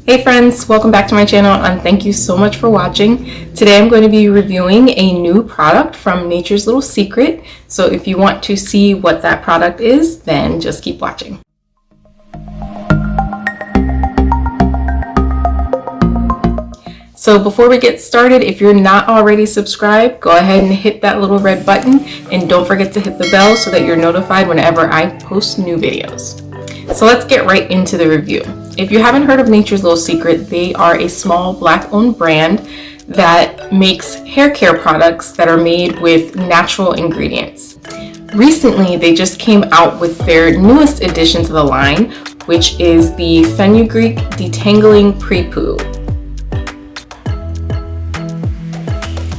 Hey friends, welcome back to my channel and thank you so much for watching. Today I'm going to be reviewing a new product from Nature's Little Secret. So if you want to see what that product is, then just keep watching. So before we get started, if you're not already subscribed, go ahead and hit that little red button and don't forget to hit the bell so that you're notified whenever I post new videos. So let's get right into the review. If you haven't heard of Nature's Little Secret, they are a small Black-owned brand that makes hair care products that are made with natural ingredients. Recently, they just came out with their newest addition to the line, which is the Fenugreek Detangling PrePoo.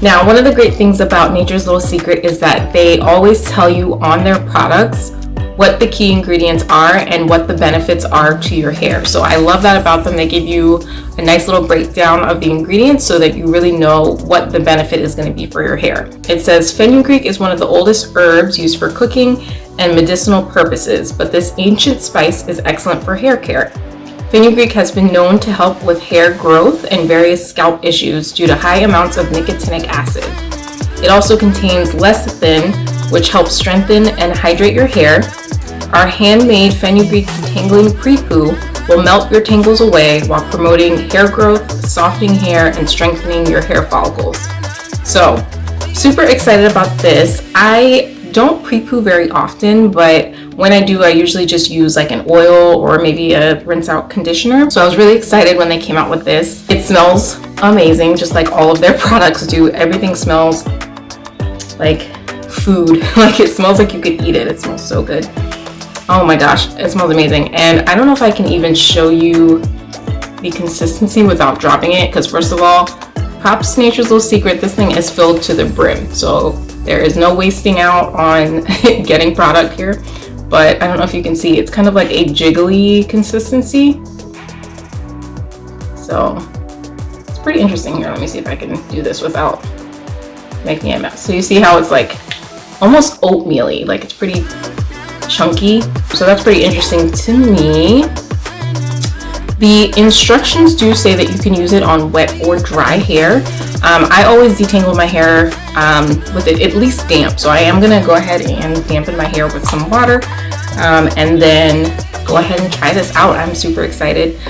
Now, one of the great things about Nature's Little Secret is that they always tell you on their products what the key ingredients are and what the benefits are to your hair. So I love that about them. They give you a nice little breakdown of the ingredients so that you really know what the benefit is going to be for your hair. It says fenugreek is one of the oldest herbs used for cooking and medicinal purposes, but this ancient spice is excellent for hair care. Fenugreek has been known to help with hair growth and various scalp issues due to high amounts of nicotinic acid. It also contains lecithin, which helps strengthen and hydrate your hair. Our handmade Fenugreek Detangling PrePoo will melt your tangles away while promoting hair growth, softening hair, and strengthening your hair follicles. So, super excited about this. I don't pre-poo very often, but when I do, I usually just use like an oil or maybe a rinse out conditioner. So I was really excited when they came out with this. It smells amazing, just like all of their products do. Everything smells like food. Like it smells like you could eat it. It smells so good. Oh my gosh, it smells amazing. And I don't know if I can even show you the consistency without dropping it, because first of all, props to Nature's Little Secret, this thing is filled to the brim. So there is no wasting out on getting product here. But I don't know if you can see, it's kind of like a jiggly consistency. So it's pretty interesting here. Let me see if I can do this without making a mess. So you see how it's like almost oatmeal-y, like it's pretty chunky. So that's pretty interesting to me. The instructions do say that you can use it on wet or dry hair. I always detangle my hair with it at least damp. So I am gonna go ahead and dampen my hair with some water and then go ahead and try this out. I'm super excited.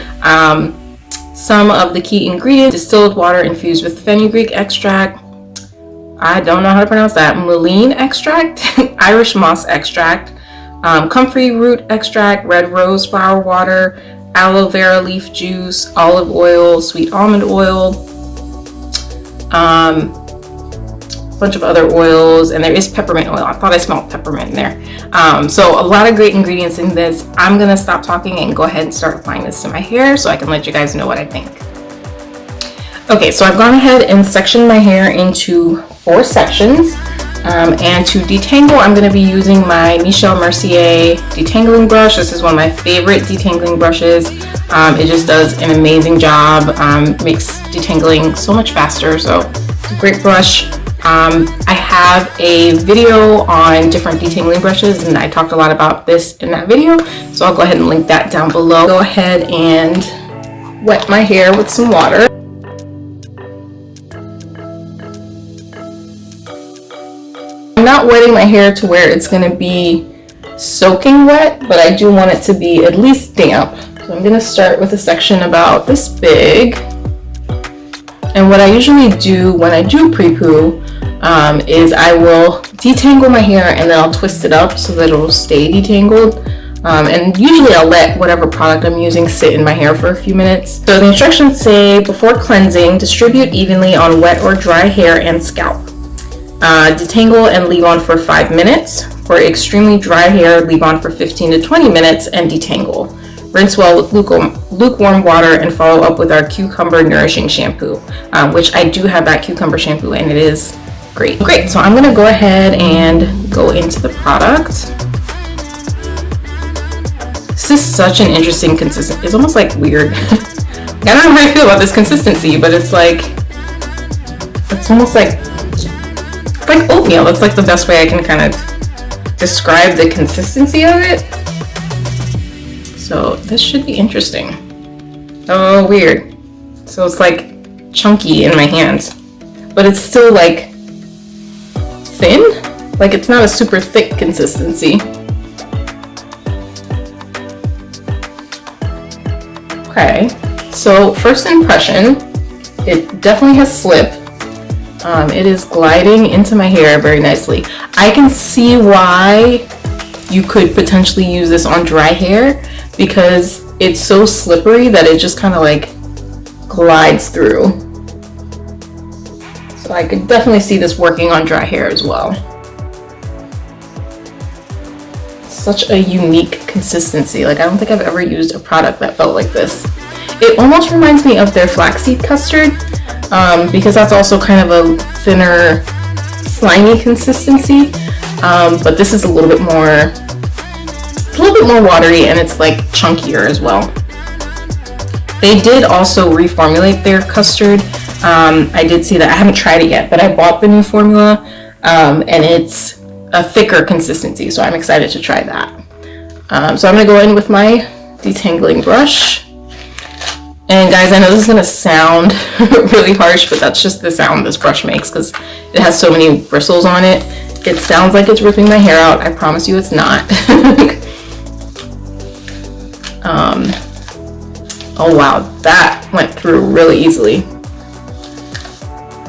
Some of the key ingredients: distilled water infused with fenugreek extract. I don't know how to pronounce that. Mullein extract, Irish moss extract, comfrey root extract, red rose flower water, aloe vera leaf juice, olive oil, sweet almond oil, bunch of other oils, and there is peppermint oil. I thought I smelled peppermint in there. So a lot of great ingredients in this. I'm gonna stop talking and go ahead and start applying this to my hair so I can let you guys know what I think. Okay, so I've gone ahead and sectioned my hair into 4 sections. And to detangle, I'm going to be using my Michel Mercier detangling brush. This is one of my favorite detangling brushes. It just does an amazing job, makes detangling so much faster. So it's a great brush. I have a video on different detangling brushes, and I talked a lot about this in that video. So I'll go ahead and link that down below. Go ahead and wet my hair with some water. I'm not wetting my hair to where it's going to be soaking wet, but I do want it to be at least damp. So I'm going to start with a section about this big. And what I usually do when I do pre-poo is I will detangle my hair and then I'll twist it up so that it will stay detangled. And usually I'll let whatever product I'm using sit in my hair for a few minutes. So the instructions say, before cleansing, distribute evenly on wet or dry hair and scalp. Detangle and leave on for 5 minutes. For extremely dry hair, leave on for 15 to 20 minutes and detangle. Rinse well with lukewarm water and follow up with our cucumber nourishing shampoo, which I do have that cucumber shampoo and it is great. Great, so I'm gonna go ahead and go into the product. This is such an interesting consistency. It's almost like weird. I don't know how I feel about this consistency, but it's like, it's almost like oatmeal. That's like the best way I can kind of describe the consistency of it. So this should be interesting. Oh, weird. So it's like chunky in my hands, but it's still like thin. Like it's not a super thick consistency. Okay, so first impression, it definitely has slip. It is gliding into my hair very nicely. I can see why you could potentially use this on dry hair because it's so slippery that it just kind of like glides through. So I could definitely see this working on dry hair as well. Such a unique consistency. Like I don't think I've ever used a product that felt like this. It almost reminds me of their flaxseed custard because that's also kind of a thinner, slimy consistency. But this is a little bit more watery and it's like chunkier as well. They did also reformulate their custard. I did see that. I haven't tried it yet, but I bought the new formula and it's a thicker consistency, so I'm excited to try that. So I'm gonna go in with my detangling brush. And guys, I know this is gonna sound really harsh, but that's just the sound this brush makes because it has so many bristles on it. It sounds like it's ripping my hair out. I promise you it's not. Oh wow, that went through really easily.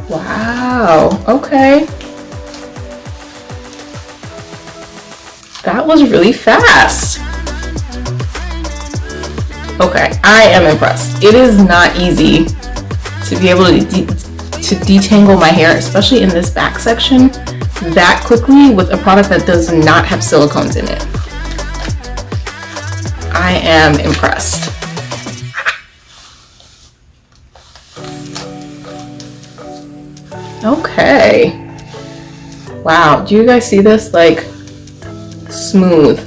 Wow, okay. That was really fast. Okay, I am impressed. It is not easy to be able to detangle my hair, especially in this back section, that quickly with a product that does not have silicones in it. I am impressed. Okay. Wow, do you guys see this? Like, smooth.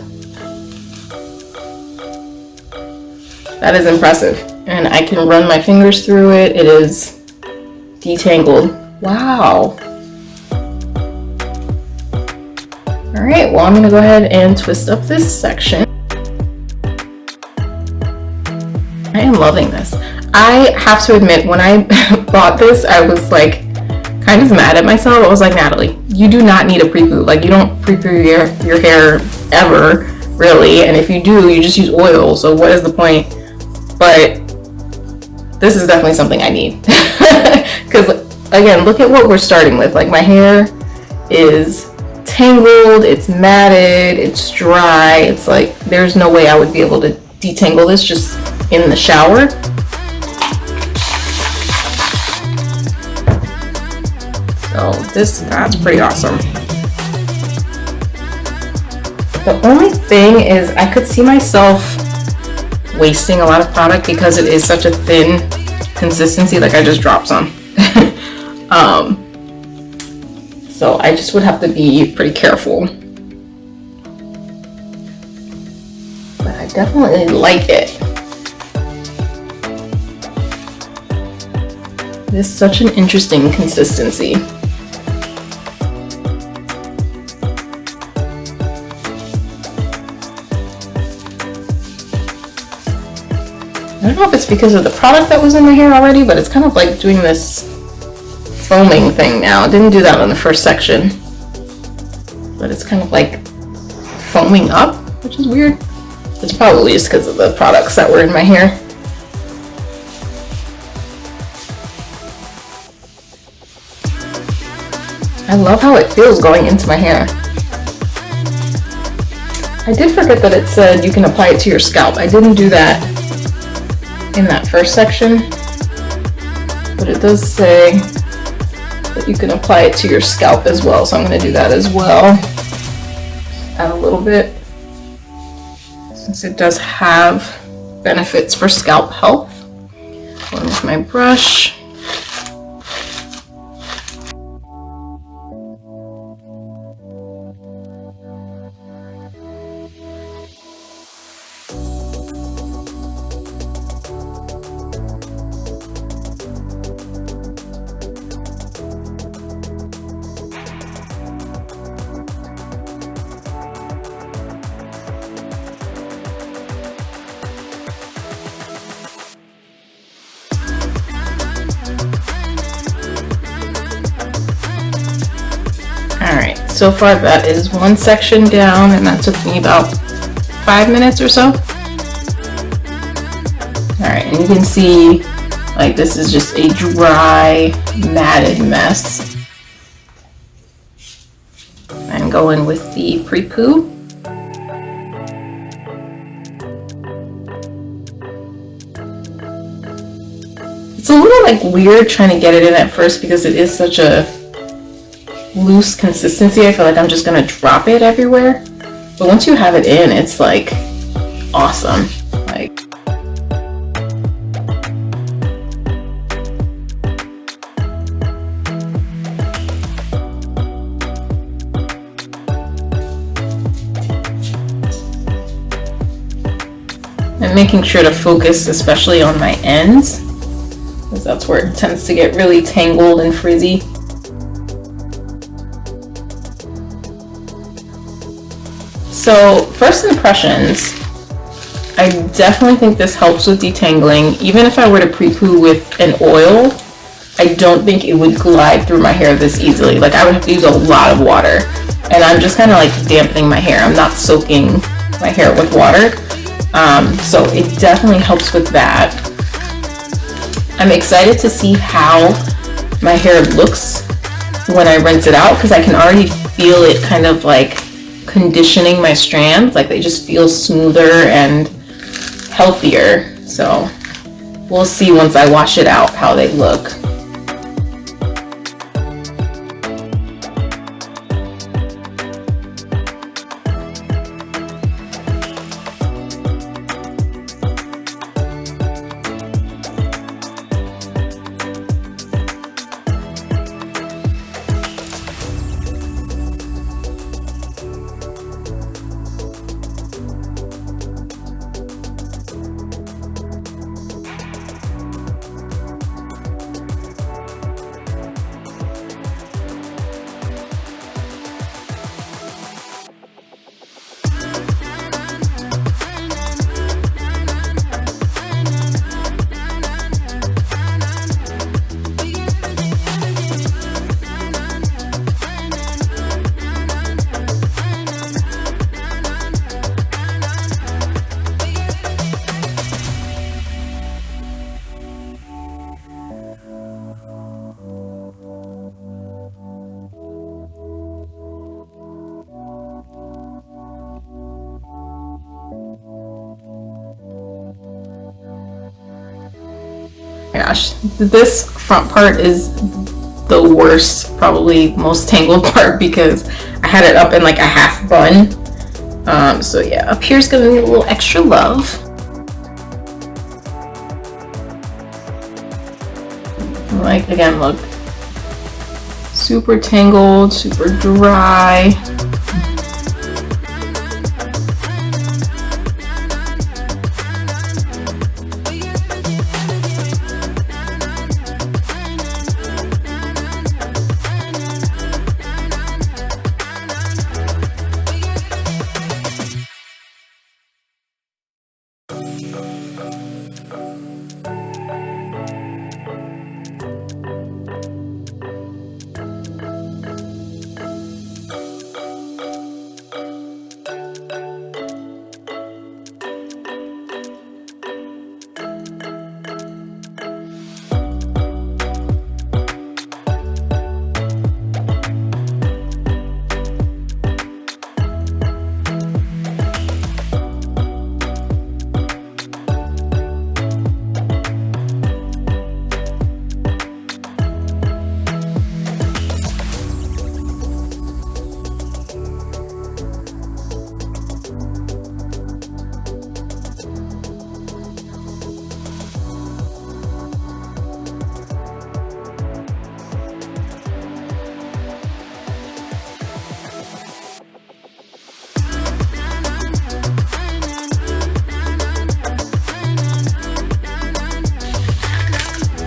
That is impressive. And I can run my fingers through it. It is detangled. Wow. All right, well, I'm gonna go ahead and twist up this section. I am loving this. I have to admit, when I bought this, I was like kind of mad at myself. I was like, Natalie, you do not need a PrePoo. Like, you don't PrePoo your hair ever, really. And if you do, you just use oil. So what is the point? But this is definitely something I need. Because again, look at what we're starting with. Like, my hair is tangled, it's matted, it's dry. It's like, there's no way I would be able to detangle this just in the shower. So that's pretty awesome. The only thing is I could see myself wasting a lot of product because it is such a thin consistency. Like, I just dropped some. So I just would have to be pretty careful. But I definitely like it. It is such an interesting consistency. I don't know if it's because of the product that was in the hair already, but it's kind of like doing this foaming thing now. It didn't do that on the first section, but it's kind of like foaming up, which is weird. It's probably just because of the products that were in my hair. I love how it feels going into my hair. I did forget that it said you can apply it to your scalp. I didn't do that in that first section, but it does say that you can apply it to your scalp as well, so I'm going to do that as well. Add a little bit, since it does have benefits for scalp health. Going with my brush. so far. That is one section down, and that took me about 5 minutes or so. Alright, and you can see like this is just a dry, matted mess. I'm going with the PrePoo. It's a little like weird trying to get it in at first because it is such a loose consistency. I feel like I'm just gonna drop it everywhere. But once you have it in, it's like awesome. Like, and making sure to focus especially on my ends, because that's where it tends to get really tangled and frizzy. So first impressions, I definitely think this helps with detangling. Even if I were to PrePoo with an oil, I don't think it would glide through my hair this easily. Like I would have to use a lot of water, and I'm just kind of like dampening my hair. I'm not soaking my hair with water. So it definitely helps with that. I'm excited to see how my hair looks when I rinse it out, because I can already feel it kind of like conditioning my strands. Like they just feel smoother and healthier. So we'll see once I wash it out how they look. Gosh, this front part is the worst, probably most tangled part, because I had it up in like a half bun. So yeah, up here's gonna need a little extra love. Like again, look, super tangled, super dry.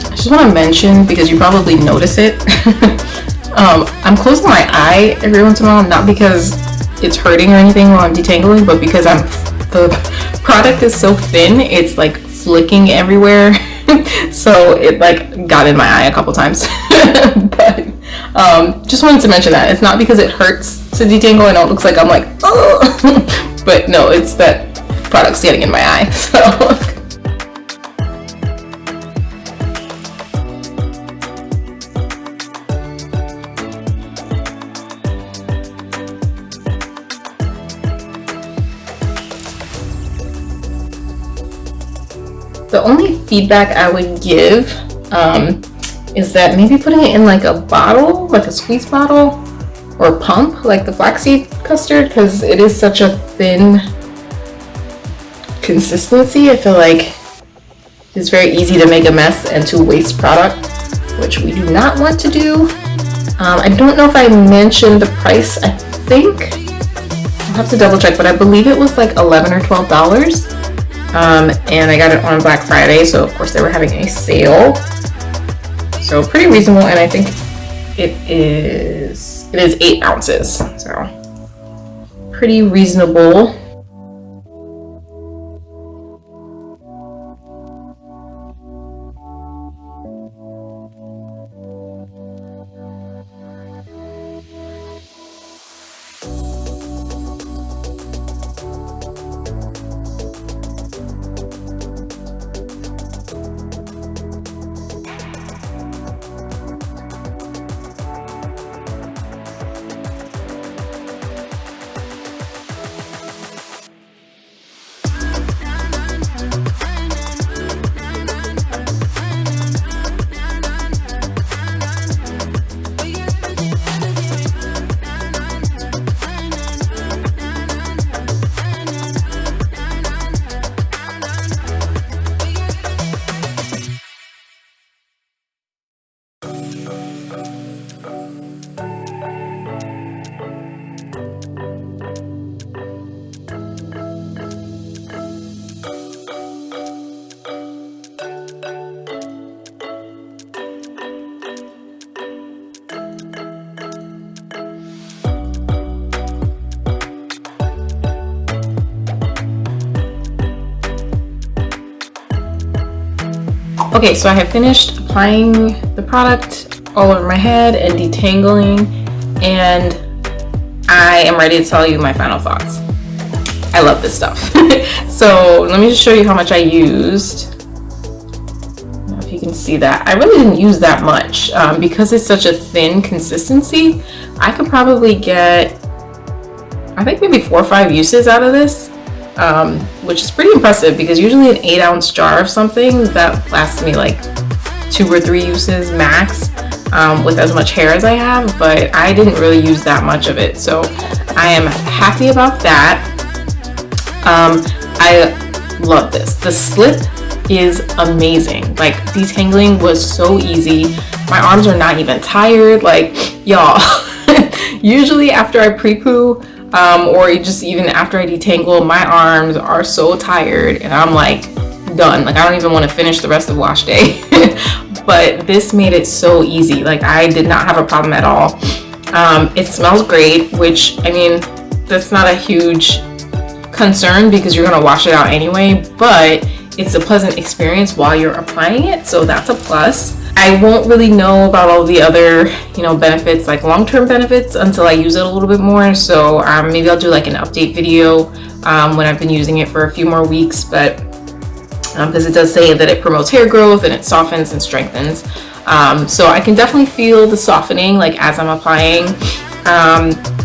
I just want to mention, because you probably notice it, I'm closing my eye every once in a while, not because it's hurting or anything while I'm detangling, but because the product is so thin, it's like flicking everywhere. So it like got in my eye a couple times. But just wanted to mention that it's not because it hurts to detangle, and it looks like I'm like, oh, but no, it's that product's getting in my eye. So the only feedback I would give is that maybe putting it in like a bottle, like a squeeze bottle or pump, like the flaxseed custard, because it is such a thin consistency. I feel like it's very easy to make a mess and to waste product, which we do not want to do. I don't know if I mentioned the price. I think I'll have to double check, but I believe it was like $11 or $12. And I got it on Black Friday, so of course they were having a sale. So pretty reasonable, and I think it is 8 ounces, so pretty reasonable. Okay, so I have finished applying the product all over my head and detangling, and I am ready to tell you my final thoughts. I love this stuff. So let me just show you how much I used. I don't know if you can see that. I really didn't use that much because it's such a thin consistency. I could probably get, I think maybe 4 or 5 uses out of this. Which is pretty impressive because usually an 8-ounce jar of something that lasts me like 2 or 3 uses max with as much hair as I have, but I didn't really use that much of it, so I am happy about that. I love this. The slip is amazing. Like, detangling was so easy. My arms are not even tired. Like, y'all, usually after I pre-poo or just even after I detangle, my arms are so tired and I'm like done. Like, I don't even want to finish the rest of wash day. But this made it so easy. Like, I did not have a problem at all. It smells great, which, I mean, that's not a huge concern because you're gonna wash it out anyway, but it's a pleasant experience while you're applying it, so that's a plus. I won't really know about all the other, benefits, like long-term benefits, until I use it a little bit more. So maybe I'll do like an update video when I've been using it for a few more weeks, but because it does say that it promotes hair growth and it softens and strengthens. So I can definitely feel the softening, like as I'm applying,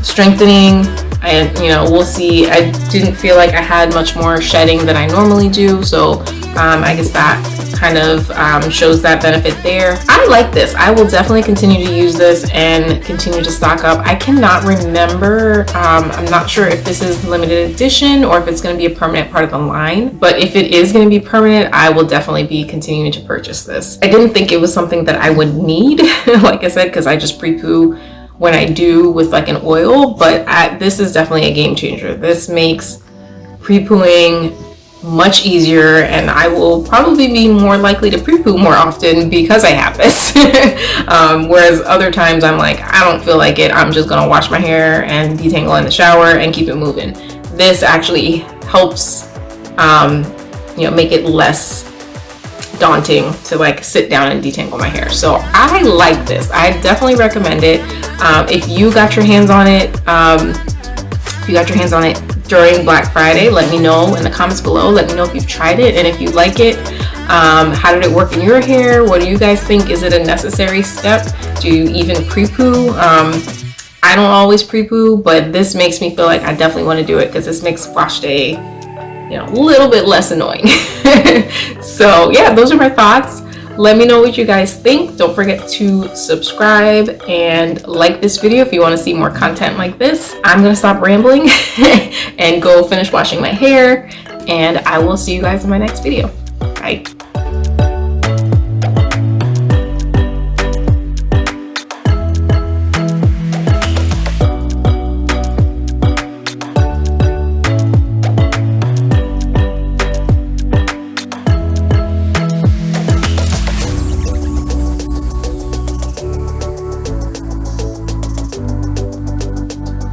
strengthening, and we'll see. I didn't feel like I had much more shedding than I normally do, so I guess that kind of shows that benefit there. I like this. I will definitely continue to use this and continue to stock up. I cannot remember, I'm not sure if this is limited edition or if it's going to be a permanent part of the line, but if it is going to be permanent, I will definitely be continuing to purchase this. I didn't think it was something that I would need, like I said, because I just pre-poo when I do with like an oil, but this is definitely a game changer. This makes pre-pooing much easier, and I will probably be more likely to pre-poo more often because I have this. Whereas other times I'm like, I don't feel like it, I'm just gonna wash my hair and detangle in the shower and keep it moving. This actually helps make it less daunting to like sit down and detangle my hair. So I like this. I definitely recommend it. If you got your hands on it, during Black Friday, let me know in the comments below. Let me know if you've tried it and if you like it. How did it work in your hair? What do you guys think? Is it a necessary step? Do you even pre-poo? I don't always pre-poo, but this makes me feel like I definitely want to do it because this makes wash day, a little bit less annoying. So yeah, those are my thoughts. Let me know what you guys think. Don't forget to subscribe and like this video if you want to see more content like this. I'm gonna stop rambling and go finish washing my hair, and I will see you guys in my next video. Bye.